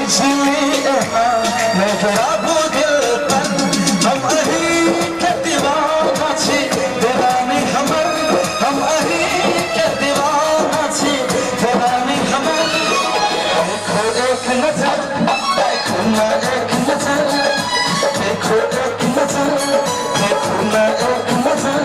इसलिए मैं खराबू दिल पर हम अही के दीवाना छी दीवानी हमर हम अही के दीवाना छी दीवानी हमर देखो एक नजर देखो ना एक नजर देखो एक नजर देखो ना एक नजर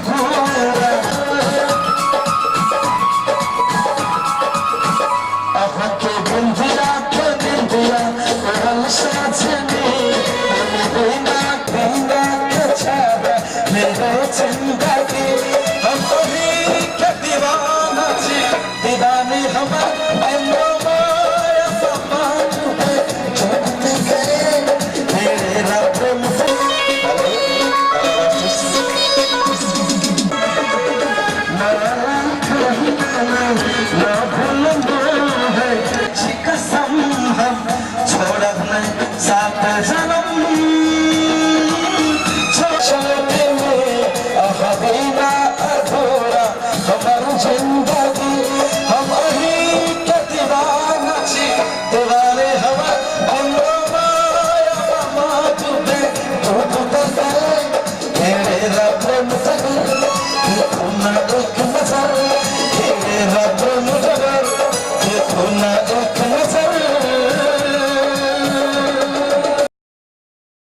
I'm